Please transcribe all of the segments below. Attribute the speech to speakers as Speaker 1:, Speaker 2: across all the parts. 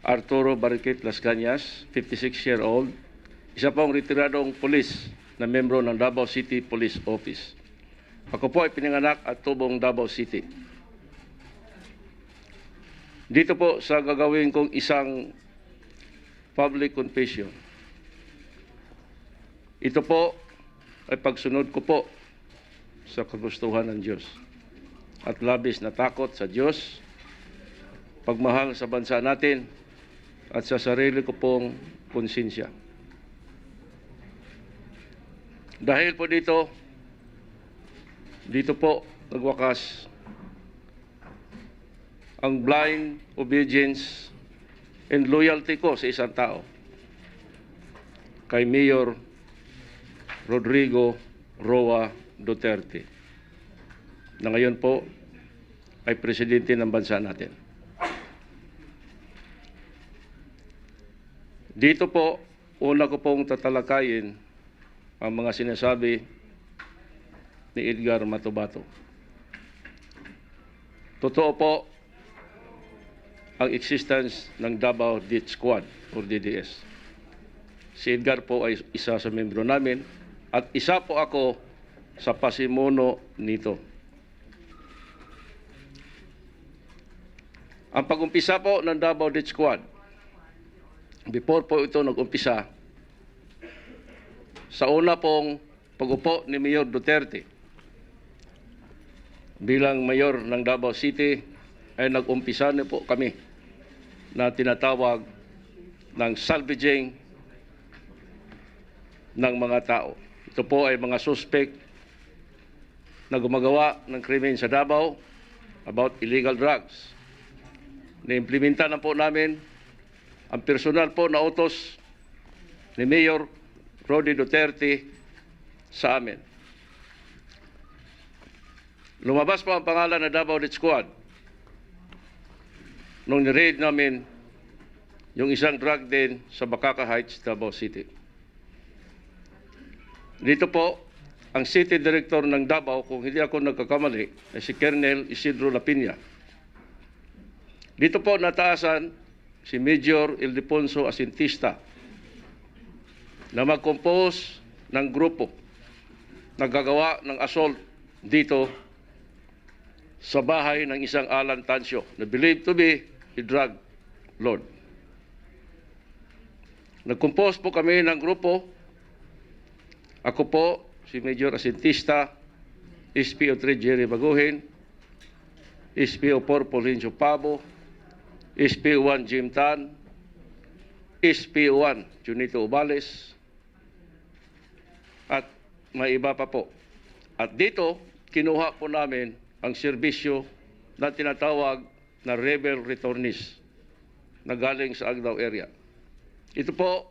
Speaker 1: Arturo Barriquit Las Cañas, 56-year-old, isa pong retiradong pulis na membro ng Davao City Police Office. Ako po ay pinanganak at tubong Davao City. Dito po sa gagawin kong isang public confession. Ito po ay pagsunod ko po sa kagustuhan ng Diyos at labis na takot sa Diyos, pagmahal sa bansa natin at sa sarili ko pong konsensya. Dahil po dito po nagwakas ang blind obedience and loyalty ko sa isang tao, kay Mayor Rodrigo Roa Duterte, na ngayon po ay presidente ng bansa natin. Dito po, una ko pong tatalakayin ang mga sinasabi ni Edgar Matubato. Totoo po ang existence ng Davao Death Squad or DDS. Si Edgar po ay isa sa membro namin at isa po ako sa pasimuno nito. Ang pag-umpisa po ng Davao Death Squad, before po ito nag-umpisa, sa una pong pag-upo ni Mayor Duterte bilang mayor ng Davao City, ay nag-umpisa na po kami na tinatawag ng salvaging ng mga tao. Ito po ay mga suspect na gumagawa ng krimen sa Davao about illegal drugs. Na-implementa na po namin ang personal po na utos ni Mayor Rody Duterte sa amin. Lumabas po ang pangalan na Davao Death Squad nung ni-raid namin yung isang drug den sa Bacaca Heights, Davao City. Dito po, ang City Director ng Davao, kung hindi ako nagkakamali, ay si Colonel Isidro Lapina. Dito po nataasan si Major Ildefonso Asintista na mag-compose ng grupo na gagawa ng assault dito sa bahay ng isang Alan Tancio na believed to be a drug lord. Nag-compose po kami ng grupo. Ako po, si Major Asintista, SPO3 Jerry Baguhin, SPO4 Paulincio Pabo, SPO1 Jim Tan, SPO1 Junito Ubales, at may iba pa po. At dito, kinuha po namin ang serbisyo na tinatawag na rebel returnees na galing sa Agdao area. Ito po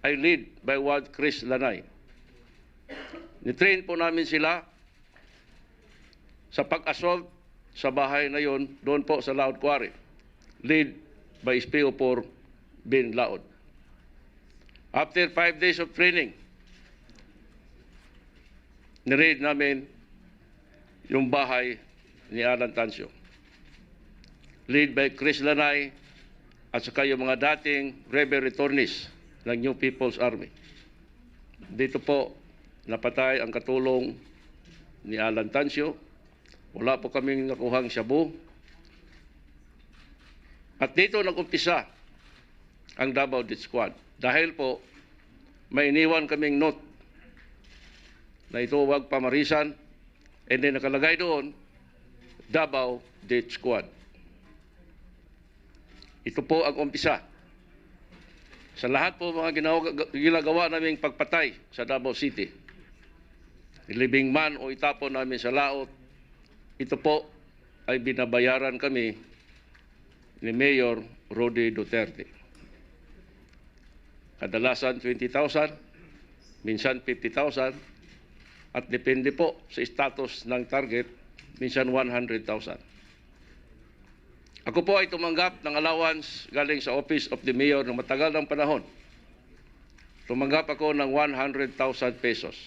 Speaker 1: ay lead by one Chris Lanay. Nitrain po namin sila sa pag-assault sa bahay na yon doon po sa Laod Quarry, lead by SPO4 Bin Laod. After 5 days of training, ni-raid namin yung bahay ni Alan Tancio, lead by Chris Lanay at saka yung mga dating rebel returnees ng New People's Army. Dito po napatay ang katulong ni Alan Tancio. Wala po kaming nakuhang shabu. At dito nag-umpisa ang Davao Death Squad. Dahil po may iniwan kaming note na ito wag pamarisan, and then nakalagay doon Davao Death Squad. Ito po ang umpisa sa lahat po mga ginagawa naming pagpatay sa Davao City. Ilibing man o itapon namin sa laot, ito po ay binabayaran kami ni Mayor Rody Duterte. Kadalasan 20,000, minsan 50,000, at depende po sa status ng target, minsan 100,000. Ako po ay tumanggap ng allowance galing sa Office of the Mayor ng matagal ng panahon. Tumanggap ako ng 100,000 pesos.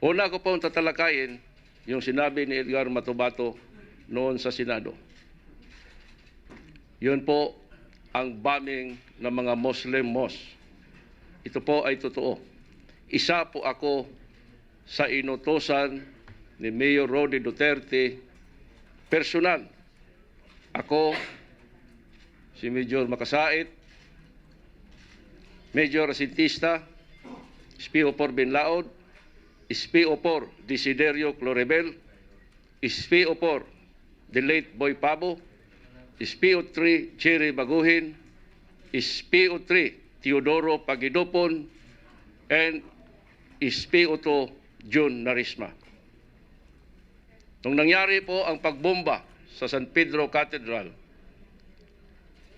Speaker 1: Una ko pong tatalakayin yung sinabi ni Edgar Matubato noon sa Senado. Yun po ang bombing ng mga Muslim mosque. Ito po ay totoo. Isa po ako sa inutosan ni Mayor Rody Duterte personal. Ako, si Major Makasait, Major Asintista, SPO4 Binlaod, SPO4 Desiderio Clorebel, SPO4 the late Boy Pabo, SPO3 Jerry Baguhin, SPO3 Teodoro Pagidopon, and SPO2 June Narisma. Nung nangyari po ang pagbomba sa San Pedro Cathedral,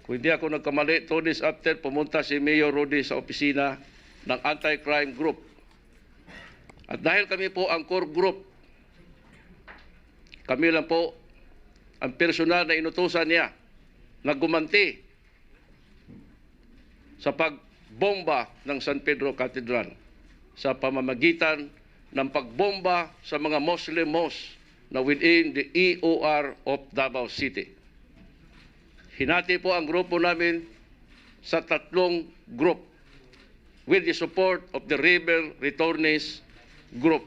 Speaker 1: kung hindi ako nagkamali, 2 days after, pumunta si Mayor Rody sa opisina ng Anti-Crime Group. At dahil kami po ang core group, kami lang po ang personal na inutusan niya na gumanti sa pagbomba ng San Pedro Cathedral sa pamamagitan ng pagbomba sa mga Muslim mosques na within the EOR of Davao City. Hinati po ang grupo namin sa 3 group with the support of the Rebel Returnees Group.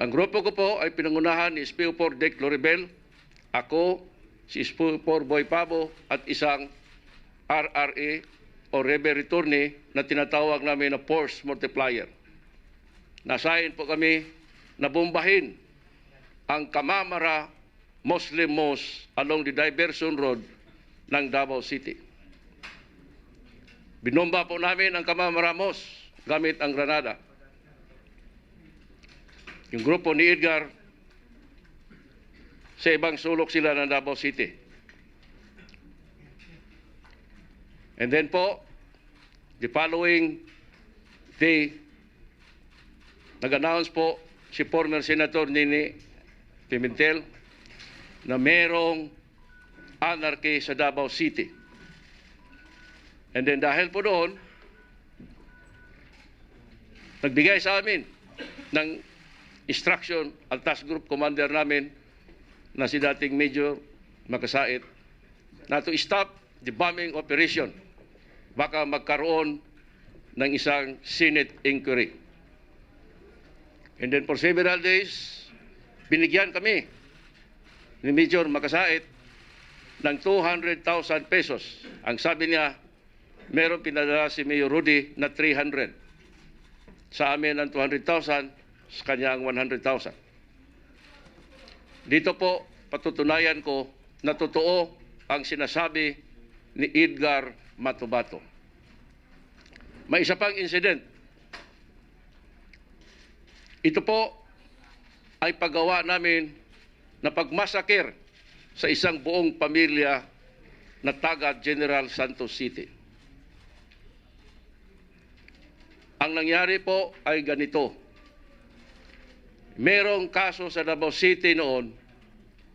Speaker 1: Ang grupo ko po ay pinangunahan ni SPO4 Dick Loribel, ako, si SPO4 Boy Pabo, at isang RRA o Rebel Returnee na tinatawag namin na Force Multiplier. Nasahin po kami na bombahin ang Kamamara Muslim Mosque along the Diversion Road ng Davao City. Binomba po namin ang Kamamara Mosque gamit ang granada. Yung grupo ni Edgar, sa ibang sulok sila ng Davao City. And then po, the following day, nag-announce po si former Senator Nini Pimentel na merong anarchy sa Davao City. And then dahil po doon, nagbigay sa amin ng instruction ang task group commander namin na si dating Major Makasait na to stop the bombing operation. Baka magkaroon ng isang Senate inquiry. And then for several days, binigyan kami ni Major Makasait ng 200,000 pesos. Ang sabi niya, meron pinadala si Mayor Rudy na 300. Sa amin ang 200,000, sa kanya ang 100,000. Dito po, patutunayan ko na totoo ang sinasabi ni Edgar Matubato. May isa pang incident. Ito po ay paggawa namin na pagmasakir sa isang buong pamilya na taga General Santos City. Ang nangyari po ay ganito. Merong kaso sa Davao City noon,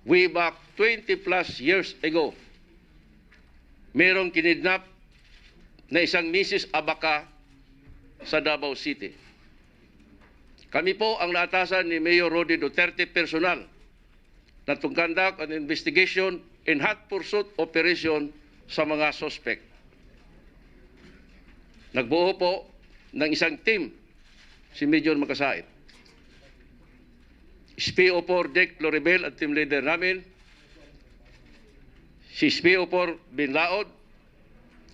Speaker 1: way back 20 plus years ago. Merong kinidnap na isang Mrs. Abaca sa Davao City. Kami po ang naatasan ni Mayor Rody Duterte personal na to conduct an investigation and hot pursuit operation sa mga suspect. Nagbuo po ng isang team si Major Makasait. SPO4 Dick Loribel at team leader namin, si SPO4 Binlaod,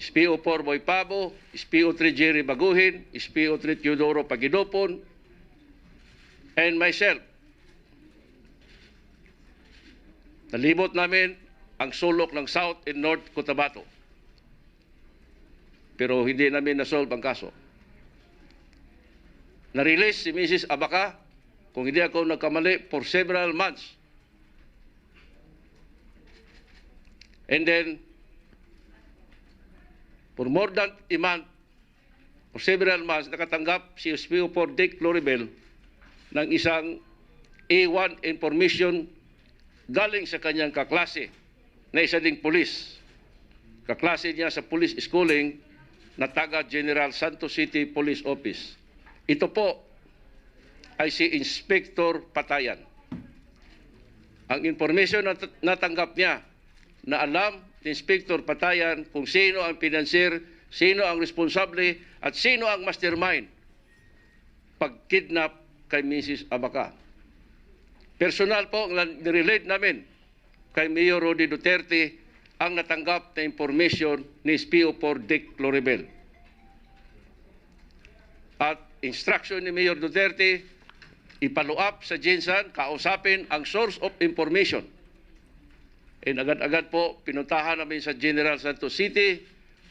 Speaker 1: SPO4 Boy Pabo, SPO3 Jerry Baguhin, SPO3 Teodoro Pagidopon, and myself. Nalibot namin ang sulok ng South and North Cotabato. Pero hindi namin nasolve ang kaso. Na-release si Mrs. Abaca, kung hindi ako nagkamali, for several months. And then, for more than a month, for several months, nakatanggap si SPO4 Dick Loribel ng isang A1 information galing sa kanyang kaklase na isa ding pulis. Kaklase niya sa police schooling na taga General Santos City Police Office. Ito po ay si Inspector Patayan. ang information na natanggap niya na alam ni Inspector Patayan kung sino ang financier, sino ang responsable at sino ang mastermind pag-kidnap kay Mrs. Abaca. Personal po ang nirelate namin kay Mayor Rody Duterte ang natanggap na information ni SPO4 Dick Loribel. At instruction ni Mayor Duterte, ipalo up sa Jinsan, kausapin ang source of information. And agad-agad po, pinuntahan namin sa General Santos City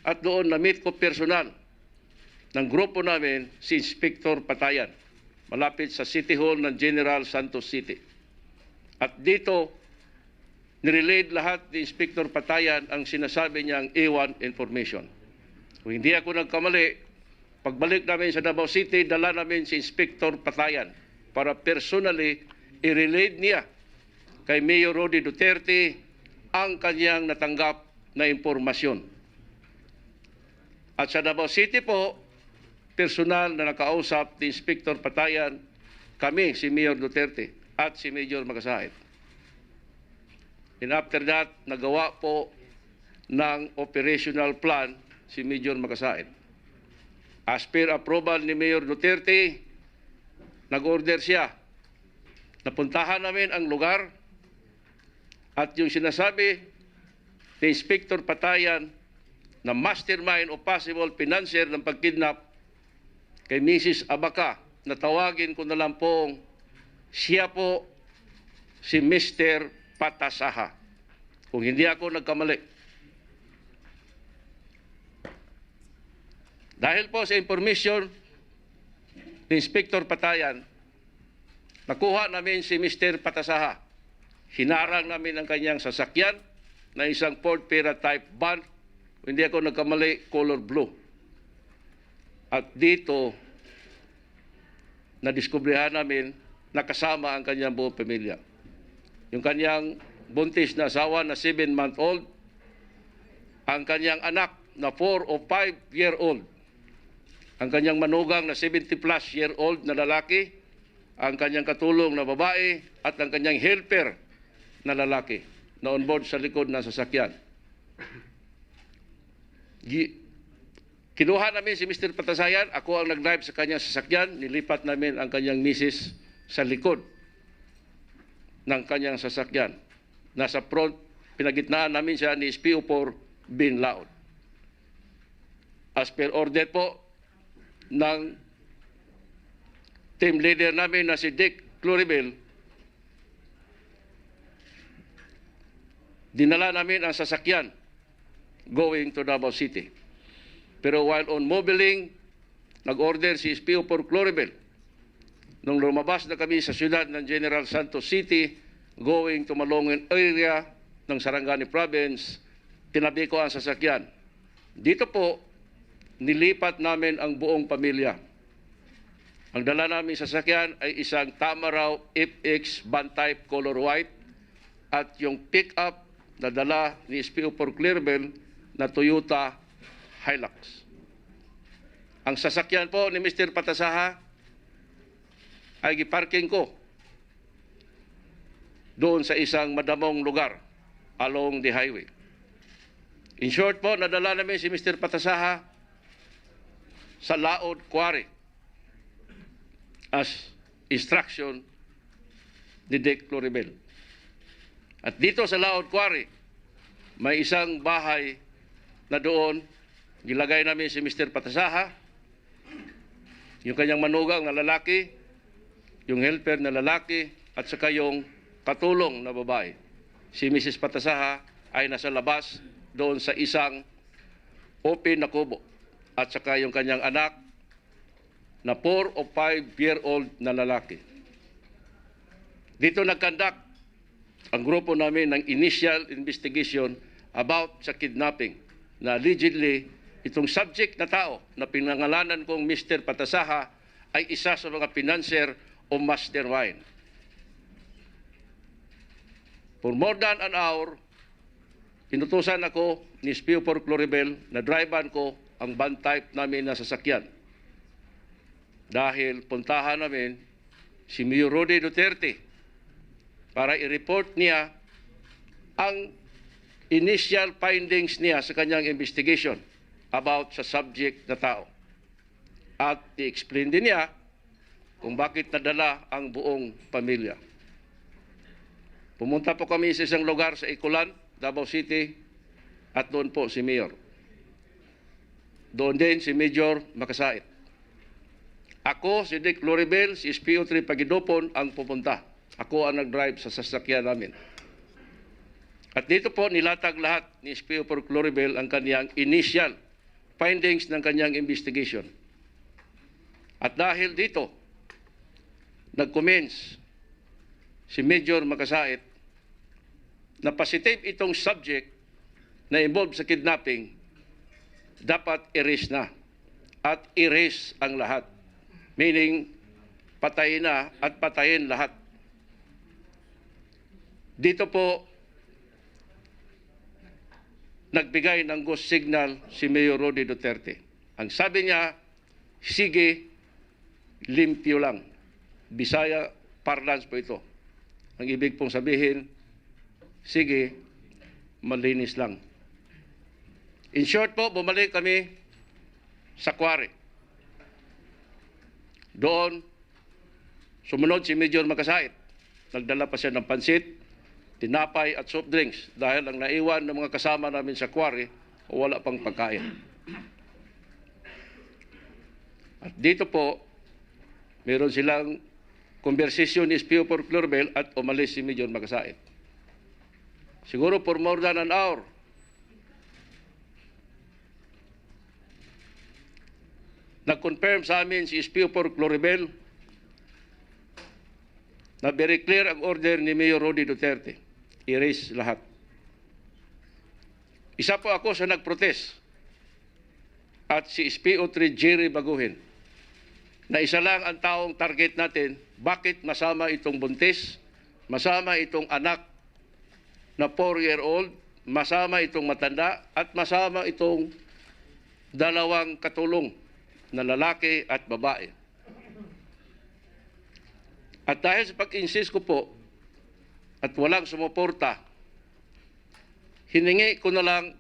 Speaker 1: at doon na-meet ko personal ng grupo namin si Inspector Patayan, malapit sa City Hall ng General Santos City. At dito, nirelate lahat ni Inspector Patayan ang sinasabi niyang A1 information. Kung hindi ako nagkamali, pagbalik namin sa Davao City, dala namin si Inspector Patayan para personally i-relate niya kay Mayor Rody Duterte ang kanyang natanggap na impormasyon. At sa Davao City po, personal na nakausap ni Inspector Patayan, kami, si Mayor Duterte at si Major Magasaid. And after that, nagawa po ng operational plan si Major Magasaid. As per approval ni Mayor Duterte, nag-order siya. Napuntahan namin ang lugar at yung sinasabi ni Inspector Patayan na mastermind o possible financier ng pagkidnap kay Mrs. Abaca, na tawagin ko na lang pong siya po si Mr. Patasaha. Kung hindi ako nagkamali. Dahil po sa information ni Inspector Patayan, nakuha namin si Mr. Patasaha. Hinarang namin ang kanyang sasakyan na isang Ford Pera type van. Kung hindi ako nagkamali, color blue. At dito, nadiskubrihan namin nakasama ang kanyang buong pamilya. Yung kanyang buntis na asawa na 7-month-old, ang kanyang anak na 4 o 5-year-old, ang kanyang manugang na 70-plus-year-old na lalaki, ang kanyang katulong na babae, at ang kanyang helper na lalaki na on board sa likod ng sasakyan. Kinuha namin si Mr. Patasayan, ako ang nag-drive sa kanyang sasakyan, nilipat namin ang kanyang misis sa likod ng kanyang sasakyan. Nasa front, pinagitnaan namin siya ni SPO4 Bin Laod. As per order po ng team leader namin na si Dick Loribel, dinala namin ang sasakyan going to Davao City. Pero while on mobiling, nag-order si SPO4 Loribel. Nung lumabas na kami sa siyudad ng General Santos City, going to Malongan area ng Sarangani Province, tinabi ko ang sasakyan. Dito po, nilipat namin ang buong pamilya. Ang dala namin sasakyan ay isang Tamaraw FX van type color white at yung pick-up na dala ni SPO4 Loribel na Toyota Hilux. Ang sasakyan po ni Mr. Patasaha ay giparking ko doon sa isang madamong lugar along the highway. In short po, nadala namin si Mr. Patasaha sa Laod Quarry as instruction ni Dick Loribel. At dito sa Laod Quarry, may isang bahay na doon, gilagay namin si Mr. Patasaha, yung kanyang manugang na lalaki, yung helper na lalaki, at saka yung katulong na babae. Si Mrs. Patasaha ay nasa labas doon sa isang open na kubo. At saka yung kanyang anak na 4 o 5-year-old na lalaki. Dito nagkandak ang grupo namin ng initial investigation about sa kidnapping na allegedly itong subject na tao na pinangalanan kong Mr. Patasaha ay isa sa mga financier o mastermind. For more than an hour, inutusan ako ni SPO4 Loribel na drivean ko ang van type namin na sasakyan. Dahil puntahan namin si Mayor Rody Duterte para i-report niya ang initial findings niya sa kanyang investigation about sa subject na tao. At i-explain din niya kung bakit nadala ang buong pamilya. Pumunta po kami sa isang lugar sa Icolan, Davao City, at doon po si Mayor. Doon din si Major Makasait. Ako, si Dick Loribel, si SPO3 Pagidopon ang pupunta. Ako ang nag-drive sa sasakyan namin. At dito po nilatag lahat ni SPO4 Loribel ang kanyang initial findings ng kanyang investigation. At dahil dito, nag-commence si Major Makasait na positive itong subject na involved sa kidnapping, dapat erase na at erase ang lahat. Meaning, patayin na at patayin lahat. Dito po, nagbigay ng ghost signal si Mayor Rody Duterte. Ang sabi niya, sige, limpyo lang. Bisaya parlance po ito. Ang ibig pong sabihin, sige, malinis lang. In short po, bumalik kami sa quarry. Doon, sumunod si Major Makasait. Nagdala pa siya ng pansit, tinapay at soft drinks dahil ang naiwan ng mga kasama namin sa quarry wala pang pagkain. At dito po, meron silang conversation ni SPO4 Loribel at umalis si Major Makasait. Siguro for more than an hour. Nag-confirm sa amin si SPO4 Loribel na very clear ang order ni Mayor Rody Duterte. Erase lahat. Isa po ako sa nag-protest at si SPO3 Jerry Baguhin na isa lang ang taong target natin. Bakit masama itong buntis, masama itong anak na 4-year-old, masama itong matanda at masama itong dalawang katulong na lalaki at babae. At dahil sa pag-insist ko po at walang sumuporta, hiningi ko na lang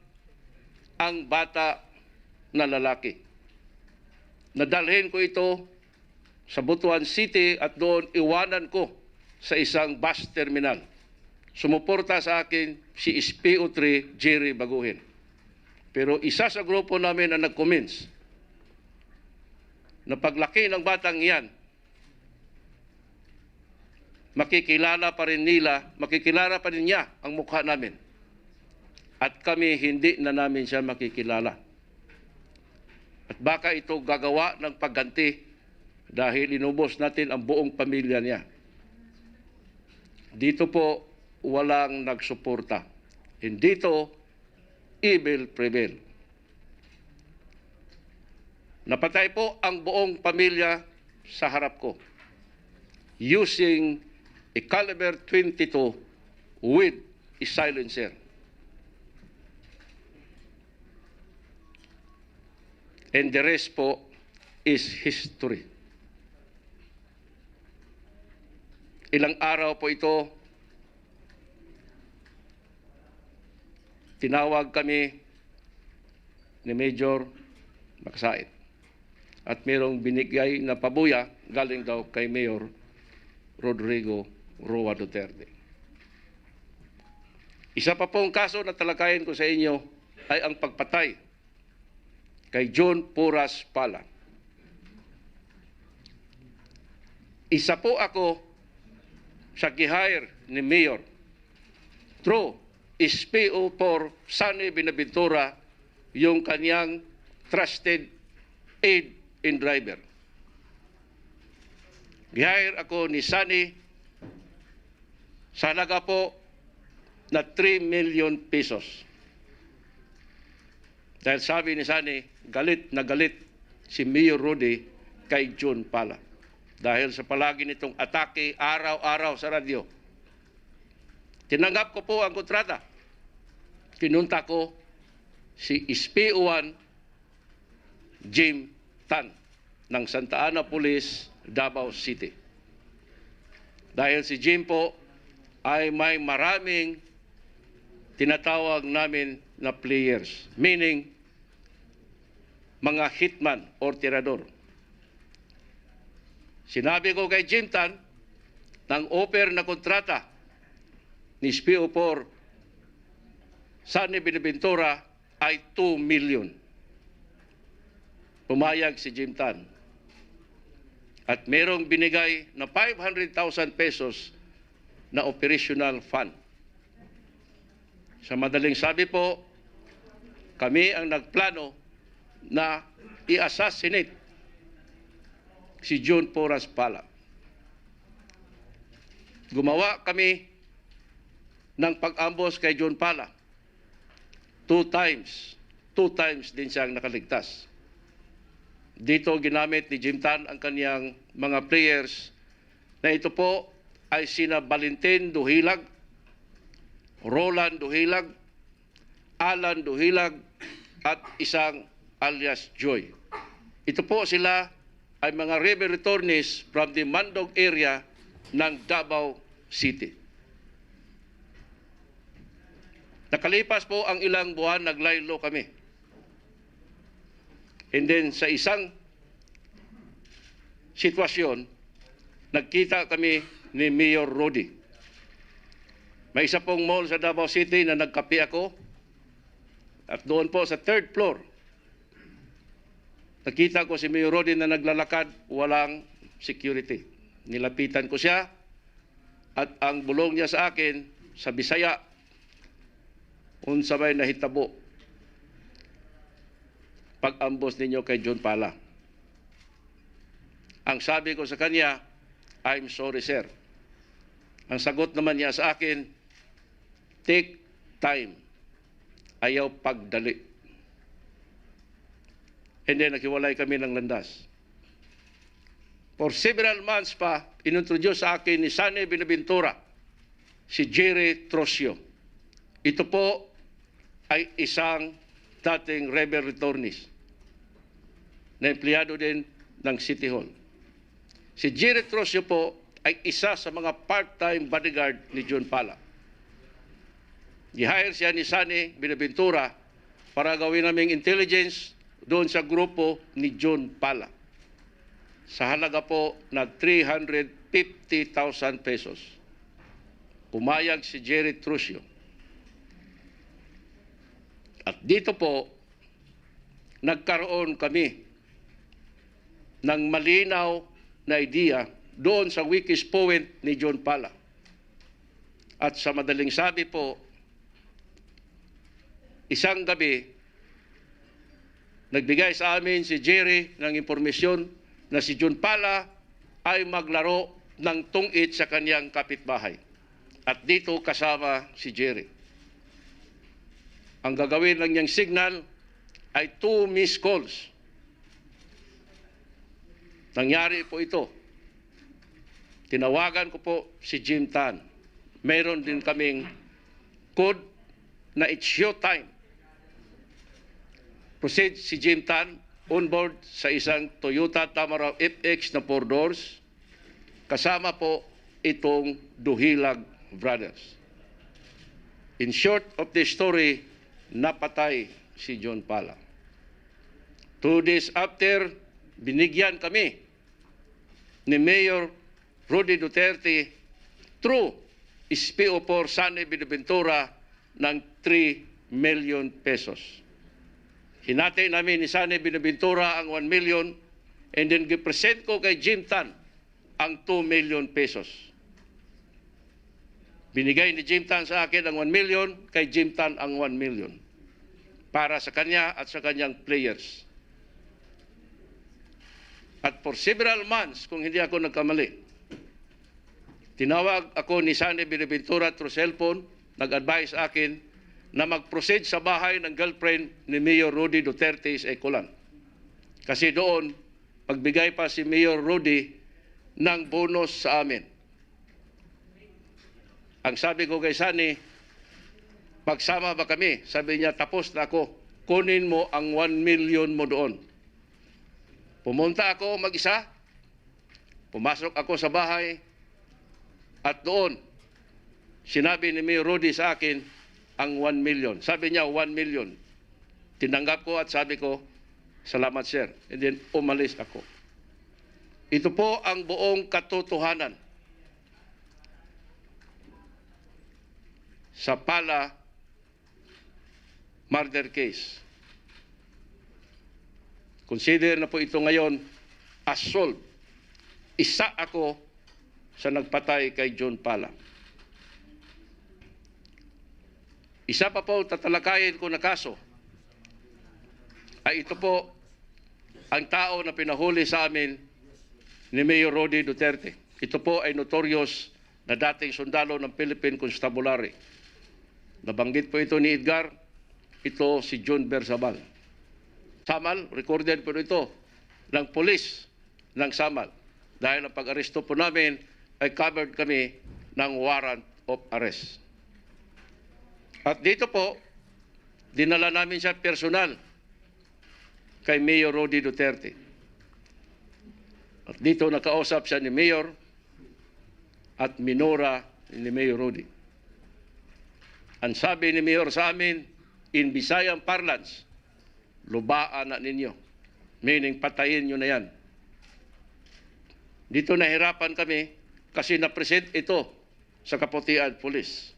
Speaker 1: ang bata na lalaki. Nadalhin ko ito sa Butuan City at doon iwanan ko sa isang bus terminal. Sumuporta sa akin si SPO3 Jerry Baguhin. Pero isa sa grupo namin ang nag-comments na paglaki ng batang iyan, makikilala pa rin niya ang mukha namin. At kami hindi na namin siya makikilala. At baka ito gagawa ng pagganti dahil inubos natin ang buong pamilya niya. Dito po walang nagsuporta. Hindi to evil prevail. Napatay po ang buong pamilya sa harap ko using a caliber 22 with a silencer. And the rest po is history. Ilang araw po ito, tinawag kami ni Major Makasait. At mayroong binigay na pabuya galing daw kay Mayor Rodrigo Roa Duterte. Isa pa pong kaso na talakayin ko sa inyo ay ang pagpatay kay John Puras Pala. Isa po ako sa gihire ni Mayor through SPO4 Sunny Binaventura, yung kanyang trusted aid and driver. Gihire ako ni Sunny sa halaga po na 3 million pesos. Dahil sabi ni Sunny, galit na galit si Mayor Rody kay John Pala. Dahil sa palagi nitong atake araw-araw sa radyo. Tinanggap ko po ang kontrata. Pinunta ko si SPO1 Jim Tan ng Santa Ana Police, Davao City. Dahil si Jim po ay may maraming tinatawag namin na players, meaning mga hitman or tirador. Sinabi ko kay Jim Tan, ng offer na kontrata ni SPO4 Sunny Buenaventura ay 2 million. Pumayag si Jim Tan. At merong binigay na 500,000 pesos na operational fund. Sa madaling sabi po, kami ang nagplano na i-assassinate si John Porras Pala. Gumawa kami ng pag-ambos kay John Pala. 2 times. 2 times din siyang nakaligtas. Dito ginamit ni Jim Tan ang kaniyang mga players na ito po ay sina Valentin Duhilag, Roland Duhilag, Alan Duhilag, at isang alias Joy. Ito po sila ay mga river returnees from the Mandog area ng Davao City. Nakalipas po ang ilang buwan, naglaylo kami. And then sa isang sitwasyon, nagkita kami ni Mayor Rody. May isa pong mall sa Davao City na nagkape ako. At doon po sa 3rd floor, nakita ko si Mayor Rody na naglalakad, walang security. Nilapitan ko siya at ang bulong niya sa akin, sa Bisaya, unsabay na hitabo, pag-ambos ninyo kay John Pala. Ang sabi ko sa kanya, I'm sorry sir. Ang sagot naman niya sa akin, take time. Ayaw pagdali. And then naghiwalay kami ng landas. For several months pa, inintroduce sa akin ni Sunny Buenaventura, si Jerry Trosio. Ito po ay isang dating rebel returnees na empleyado din ng City Hall. Si Jerry Trosio po ay isa sa mga part-time bodyguard ni John Pala. Gi-hire siya ni Sunny Buenaventura para gawin naming intelligence doon sa grupo ni John Pala. Sa halaga po na 350,000 pesos. Pumayag si Jerry Trosio. At dito po, nagkaroon kami ng malinaw na idea doon sa weakest point ni John Pala. At sa madaling sabi po, isang gabi, nagbigay sa amin si Jerry ng impormasyon na si John Pala ay maglaro ng tungit sa kanyang kapitbahay. At dito kasama si Jerry. Ang gagawin lang niyang signal ay 2 missed calls. Nangyari po ito. Tinawagan ko po si Jim Tan. Meron din kaming code na it's show time. Proceed si Jim Tan on board sa isang Toyota Tamaraw FX na 4 doors. Kasama po itong Duhilag Brothers. In short of the story, napatay si John Pala. 2 days after, binigyan kami ni Mayor Rody Duterte through SPO4 Sunny Buenaventura ng 3 million pesos. Hinati namin ni Sunny Buenaventura ang 1 million and then gipresent ko kay Jim Tan ang 2 million pesos. Binigay ni Jim Tan sa akin ang 1 million, kay Jim Tan ang 1 million. Para sa kanya at sa kanyang players. At for several months, kung hindi ako nagkamali, tinawag ako ni Sunny Buenaventura through cellphone, nag-advise sa akin na mag-proceed sa bahay ng girlfriend ni Mayor Rody Duterte sa Ecolan. Kasi doon, pagbigay pa si Mayor Rody ng bonus sa amin. Ang sabi ko kay Sunny, pagsama ba kami? Sabi niya, tapos na ako. Kunin mo ang 1 million mo doon. Pumunta ako mag-isa. Pumasok ako sa bahay. At doon, Sinabi ni Mayor Rudy sa akin ang 1 million. Sabi niya 1 million. Tinanggap ko at sabi ko, salamat sir. And then umalis ako. Ito po ang buong katotohanan sa Pala murder case. Consider na po ito ngayon as solved. Isa ako sa nagpatay kay John Pala. Isa pa po tatalakayin ko na kaso ay ito po ang tao na pinahuli sa amin ni Mayor Rudy Duterte. Ito po ay notorious na dating sundalo ng Philippine Constabulary. Nabanggit po ito ni Edgar, ito si John Bersabal. Samal, recorded po ito ng polis ng Samal. Dahil ang pag-aresto po namin ay covered kami ng warrant of arrest. At dito po, dinala namin siya personal kay Mayor Rudy Duterte. At dito nakausap siya ni Mayor at minura ni Mayor Rudy. Ang sabi ni Mayor sa amin, in Bisayang parlance, lubaan na ninyo. Meaning, patayin nyo na yan. Dito nahirapan kami kasi na-present ito sa Kaputian Police.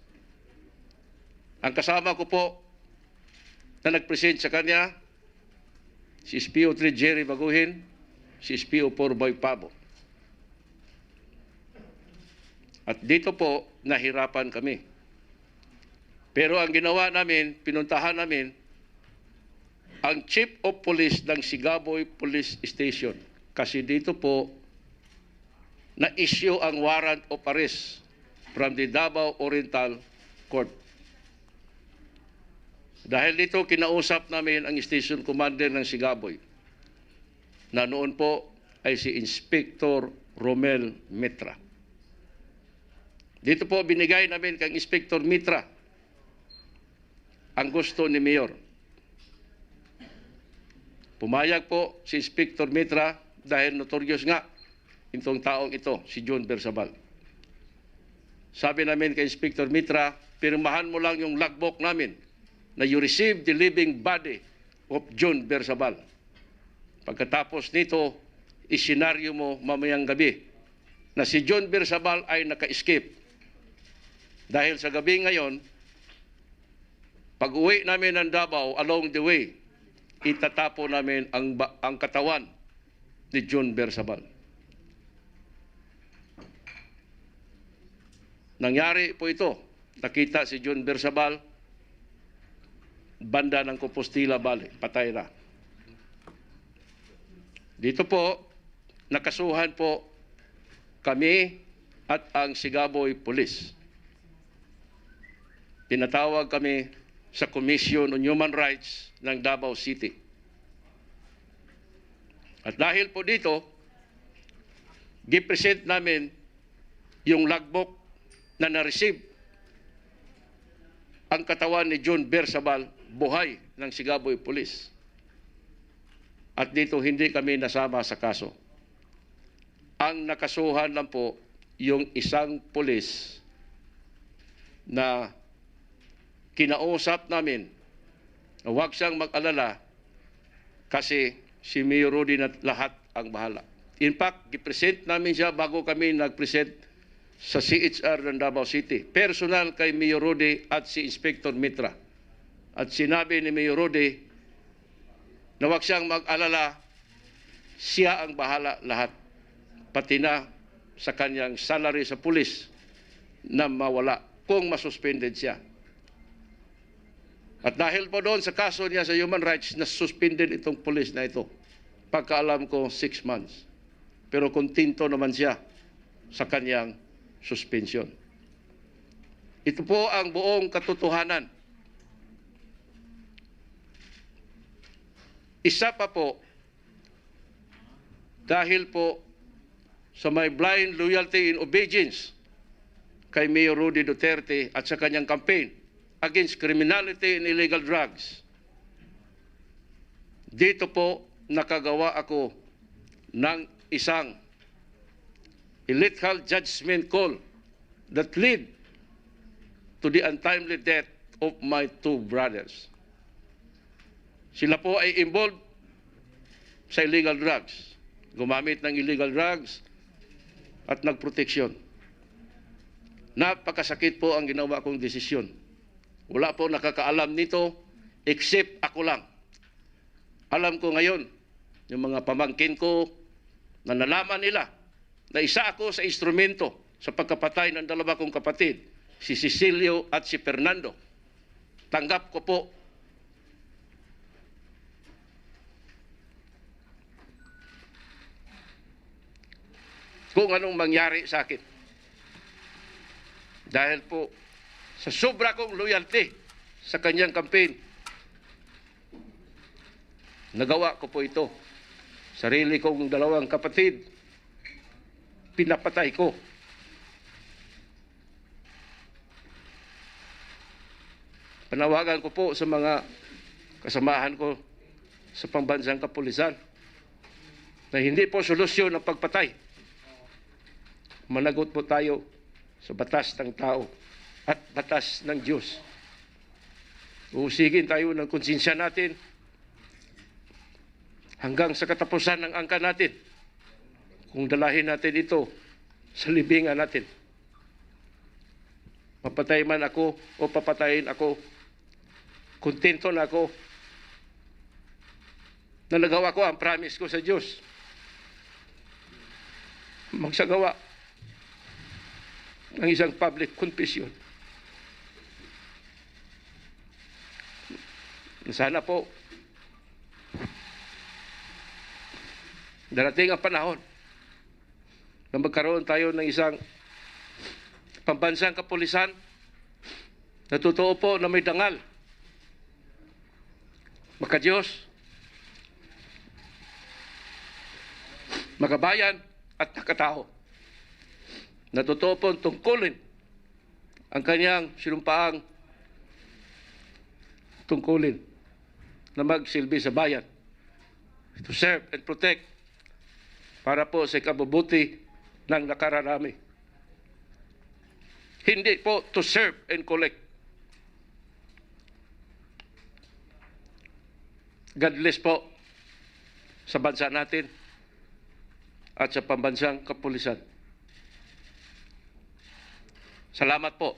Speaker 1: Ang kasama ko po na nag-present sa kanya, si SPO3 Jerry Baguhin, si SPO4 Boy Pabo. At dito po, nahirapan kami. Pero ang ginawa namin, pinuntahan namin, ang Chief of Police ng Sigaboy Police Station. Kasi dito po, na-issue ang warrant of arrest from the Davao Oriental Court. Dahil dito, kinausap namin ang station commander ng Sigaboy, na noon po ay si Inspector Romel Mitra. Dito po, binigay namin kang Inspector Mitra ang gusto ni Mayor. Pumayag po si Inspector Mitra dahil notorious nga itong taong ito, si John Bersabal. Sabi namin kay Inspector Mitra, pirmahan mo lang yung logbook namin na you receive the living body of John Bersabal. Pagkatapos nito, isenaryo mo mamayang gabi na si John Bersabal ay naka-escape. Dahil sa gabi ngayon, pag-uwi namin ng Davao, along the way, itatapo namin ang katawan ni John Bersabal. Nangyari po ito. Nakita si John Bersabal, banda ng Compostela Valley, patay na. Dito po, nakasuhan po kami at ang Sigaboy Police. Tinatawag kami sa Commission on Human Rights ng Davao City. At dahil po dito, gipresent namin yung logbook na na-receive ang katawan ni John Bersabal, buhay ng Sigaboy Police. At dito hindi kami nasama sa kaso. Ang nakasuhan lang po yung isang pulis na kinausap namin na huwag siyang mag-alala kasi si Mayor Rudy na lahat ang bahala. In fact, gipresent namin siya bago kami nag-present sa CHR ng Davao City. Personal kay Mayor Rudy at si Inspector Mitra. At sinabi ni Mayor Rudy na huwag siyang mag-alala, siya ang bahala lahat. Pati na sa kanyang salary sa pulis na mawala kung masuspended siya. At dahil po doon sa kaso niya sa human rights, na-suspended itong pulis na ito. Pagkaalam ko, 6 months. Pero kontento naman siya sa kanyang suspension. Ito po ang buong katotohanan. Isa pa po, dahil po sa may blind loyalty and obedience kay Mayor Rudy Duterte at sa kanyang campaign against criminality and illegal drugs, dito po nakagawa ako ng isang electoral judgment call that lead to the untimely death of my two brothers. Sila po ay involved sa illegal drugs. Gumamit ng illegal drugs at nagproteksyon. Napakasakit po ang ginawa kong desisyon. Wala po nakakaalam nito except ako lang. Alam ko ngayon, yung mga pamangkin ko na nalaman nila na isa ako sa instrumento sa pagkapatay ng dalawa kong kapatid, si Cecilio at si Fernando. Tanggap ko po kung anong mangyari sa akin. Dahil po sa sobra kong loyalty sa kanyang campaign, nagawa ko po ito. Sarili kong dalawang kapatid, pinapatay ko. Panawagan ko po sa mga kasamahan ko sa pambansang kapulisan na hindi po solusyon ang pagpatay. Managot po tayo sa batas ng tao at batas ng Diyos. Usigin tayo ng konsensya natin hanggang sa katapusan ng angka natin. Kung dalahin natin ito sa libingan natin. Mapatay man ako o papatayin ako, kontento na ako na nagawa ko ang promise ko sa Diyos. Magsagawa ng isang public confession. Sana po darating ang panahon na magkaroon tayo ng isang pambansang kapulisan na totoo po na may dangal, makadiyos, makabayan at nakatao. Na totoo po tungkulin ang kanyang sinumpaang tungkulin na magsilbi sa bayan, to serve and protect para po sa ikabubuti ng nakararami. Hindi po to serve and collect. God bless po sa bansa natin at sa pambansang kapulisan. Salamat po.